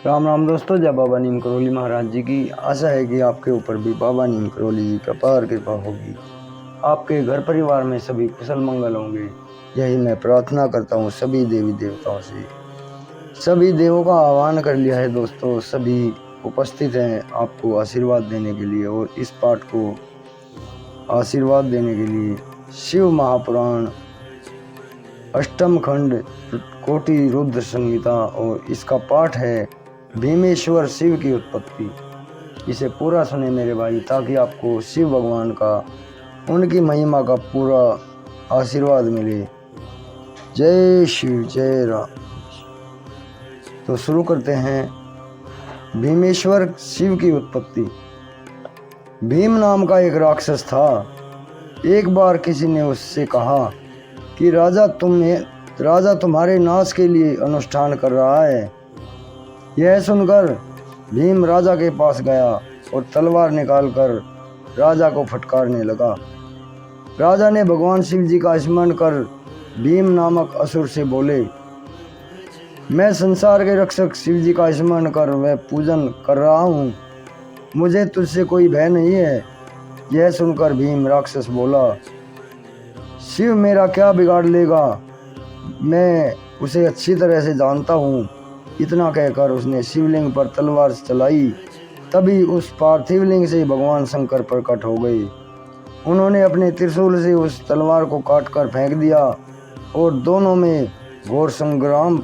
राम राम दोस्तों, जय बाबा नीम करोली महाराज जी की। आशा है कि आपके ऊपर भी बाबा नीम करोली जी का अपार कृपा होगी। आपके घर परिवार में सभी कुशल मंगल होंगे, यही मैं प्रार्थना करता हूँ सभी देवी देवताओं से। सभी देवों का आह्वान कर लिया है दोस्तों, सभी उपस्थित हैं आपको आशीर्वाद देने के लिए और इस पाठ को आशीर्वाद देने के लिए। शिव महापुराण अष्टम खंड कोटि रुद्र संहिता और इसका पाठ है भीमेश्वर शिव की उत्पत्ति। इसे पूरा सुने मेरे भाई, ताकि आपको शिव भगवान का, उनकी महिमा का पूरा आशीर्वाद मिले। जय शिव, जय राम। तो शुरू करते हैं। भीमेश्वर शिव की उत्पत्ति। भीम नाम का एक राक्षस था। एक बार किसी ने उससे कहा कि राजा तुम्हारे नाश के लिए अनुष्ठान कर रहा है। यह सुनकर भीम राजा के पास गया और तलवार निकालकर राजा को फटकारने लगा। राजा ने भगवान शिव जी का स्मरण कर भीम नामक असुर से बोले, मैं संसार के रक्षक शिव जी का स्मरण कर वह पूजन कर रहा हूँ, मुझे तुझसे कोई भय नहीं है। यह सुनकर भीम राक्षस बोला, शिव मेरा क्या बिगाड़ लेगा, मैं उसे अच्छी तरह से जानता हूँ। इतना कहकर उसने शिवलिंग पर तलवार चलाई। तभी उस पार्थिव लिंग से भगवान शंकर प्रकट हो गए। उन्होंने अपने त्रिशूल से उस तलवार को काटकर फेंक दिया और दोनों में घोर संग्राम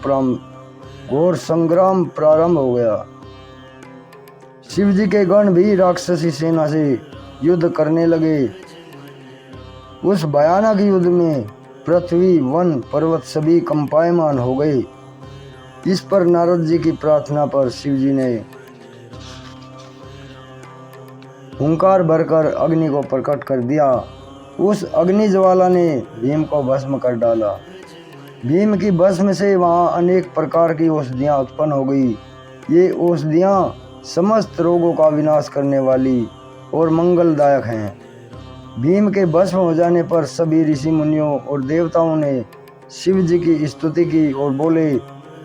प्रारंभ हो गया। शिव जी के गण भी राक्षसी सेना से युद्ध करने लगे। उस भयानक युद्ध में पृथ्वी, वन, पर्वत सभी कंपायमान हो गए। इस पर नारद जी की प्रार्थना पर शिव जी ने हुंकार भरकर अग्नि को प्रकट कर दिया। उस अग्नि ज्वाला ने भीम को भस्म कर डाला। भीम की भस्म से वहां अनेक प्रकार की औषधियां उत्पन्न हो गई। ये औषधियां समस्त रोगों का विनाश करने वाली और मंगलदायक हैं। भीम के भस्म हो जाने पर सभी ऋषि मुनियों और देवताओं ने शिव जी की स्तुति की और बोले,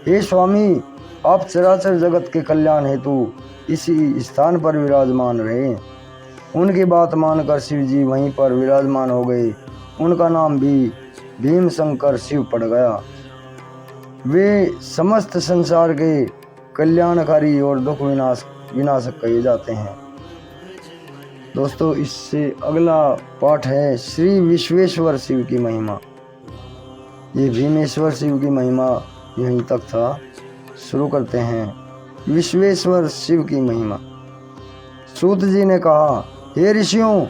हे स्वामी, आप चराचर जगत के कल्याण हेतु इसी स्थान पर विराजमान रहे। उनकी बात मानकर शिव जी वहीं पर विराजमान हो गए। उनका नाम भी भीम शंकर शिव पड़ गया। वे समस्त संसार के कल्याणकारी और दुख विनाशक कहे जाते हैं। दोस्तों, इससे अगला पाठ है श्री विश्वेश्वर शिव की महिमा। ये भीमेश्वर शिव की महिमा यहीं तक था। शुरू करते हैं विश्वेश्वर शिव की महिमा। सूत जी ने कहा, हे ऋषियों,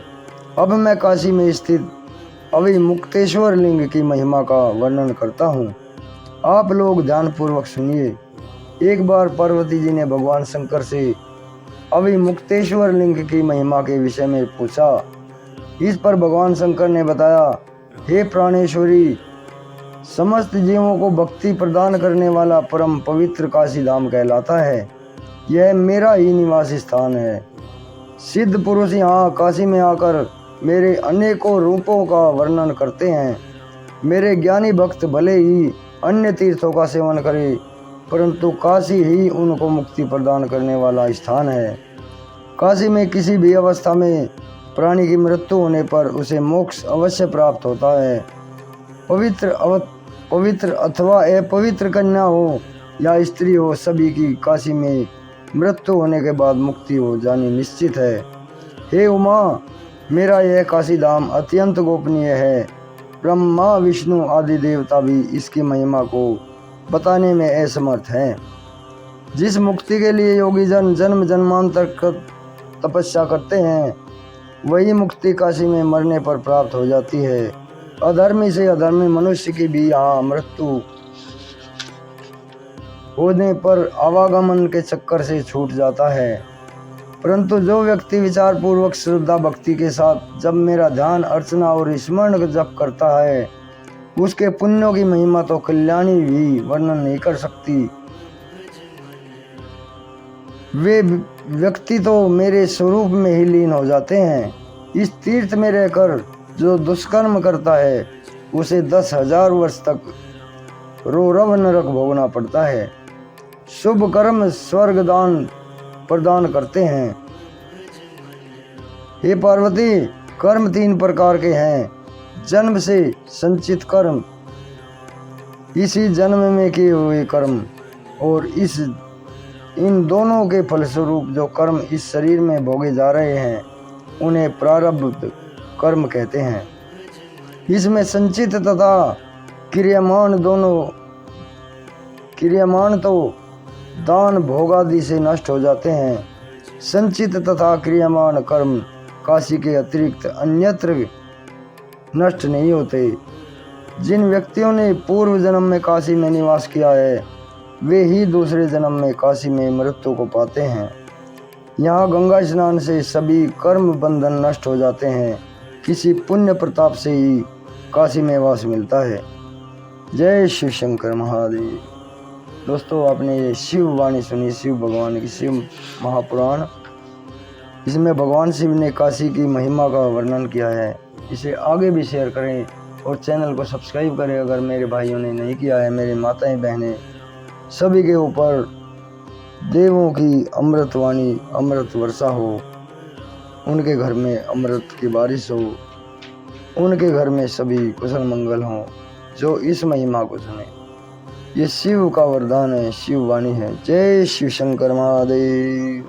अब मैं काशी में स्थित अविमुक्तेश्वर लिंग की महिमा का वर्णन करता हूँ। आप लोग ध्यानपूर्वक सुनिए। एक बार पार्वती जी ने भगवान शंकर से अविमुक्तेश्वर लिंग की महिमा के विषय में पूछा। इस पर भगवान शंकर ने बताया, हे प्राणेश्वरी, समस्त जीवों को भक्ति प्रदान करने वाला परम पवित्र काशी धाम कहलाता है। यह मेरा ही निवास स्थान है। सिद्ध पुरुष यहाँ काशी में आकर मेरे अनेकों रूपों का वर्णन करते हैं। मेरे ज्ञानी भक्त भले ही अन्य तीर्थों का सेवन करें, परंतु काशी ही उनको मुक्ति प्रदान करने वाला स्थान है। काशी में किसी भी अवस्था में प्राणी की मृत्यु होने पर उसे मोक्ष अवश्य प्राप्त होता है। पवित्र अथवा अपवित्र कन्या हो या स्त्री हो, सभी की काशी में मृत्यु होने के बाद मुक्ति हो जानी निश्चित है। हे उमा, मेरा यह काशी धाम अत्यंत गोपनीय है। ब्रह्मा, विष्णु आदि देवता भी इसकी महिमा को बताने में असमर्थ हैं। जिस मुक्ति के लिए योगी जन जन्म जन्मांतर तपस्या करते हैं, वही मुक्ति काशी में मरने पर प्राप्त हो जाती है। अधर्मी से अधर्मी मनुष्य की भी यहाँ मृत्यु होने पर आवागमन के चक्कर से छूट जाता है। परंतु जो व्यक्ति विचार पूर्वक श्रद्धा भक्ति के साथ जब मेरा ध्यान, अर्चना और स्मरण जप करता है, उसके पुण्यों की महिमा तो कल्याणी भी वर्णन नहीं कर सकती। वे व्यक्ति तो मेरे स्वरूप में ही लीन हो जाते हैं। इस तीर्थ में रहकर जो दुष्कर्म करता है, उसे 10,000 वर्ष तक रोरव नरक भोगना पड़ता है। शुभ कर्म स्वर्ग दान प्रदान करते हैं। हे पार्वती, कर्म 3 प्रकार के हैं। जन्म से संचित कर्म, इसी जन्म में किए हुए कर्म, और इन दोनों के फलस्वरूप जो कर्म इस शरीर में भोगे जा रहे हैं उन्हें प्रारब्ध कर्म कहते हैं। इसमें संचित तथा क्रियामान तो दान भोगादि से नष्ट हो जाते हैं। संचित तथा क्रियामान कर्म काशी के अतिरिक्त अन्यत्र नष्ट नहीं होते। जिन व्यक्तियों ने पूर्व जन्म में काशी में निवास किया है वे ही दूसरे जन्म में काशी में मृत्यु को पाते हैं। यहाँ गंगा स्नान से सभी कर्म बंधन नष्ट हो जाते हैं। किसी पुण्य प्रताप से ही काशी में वास मिलता है। जय शिव शंकर महादेव। दोस्तों, आपने ये शिव वाणी सुनी, शिव भगवान की शिव महापुराण। इसमें भगवान शिव ने काशी की महिमा का वर्णन किया है। इसे आगे भी शेयर करें और चैनल को सब्सक्राइब करें अगर मेरे भाइयों ने नहीं किया है। मेरे माताएं बहनें सभी के ऊपर देवों की अमृतवाणी अमृत वर्षा हो, उनके घर में अमृत की बारिश हो, उनके घर में सभी कुशल मंगल हों जो इस महिमा को सुने। ये शिव का वरदान है, शिव वाणी है। जय शिव शंकर महादेव।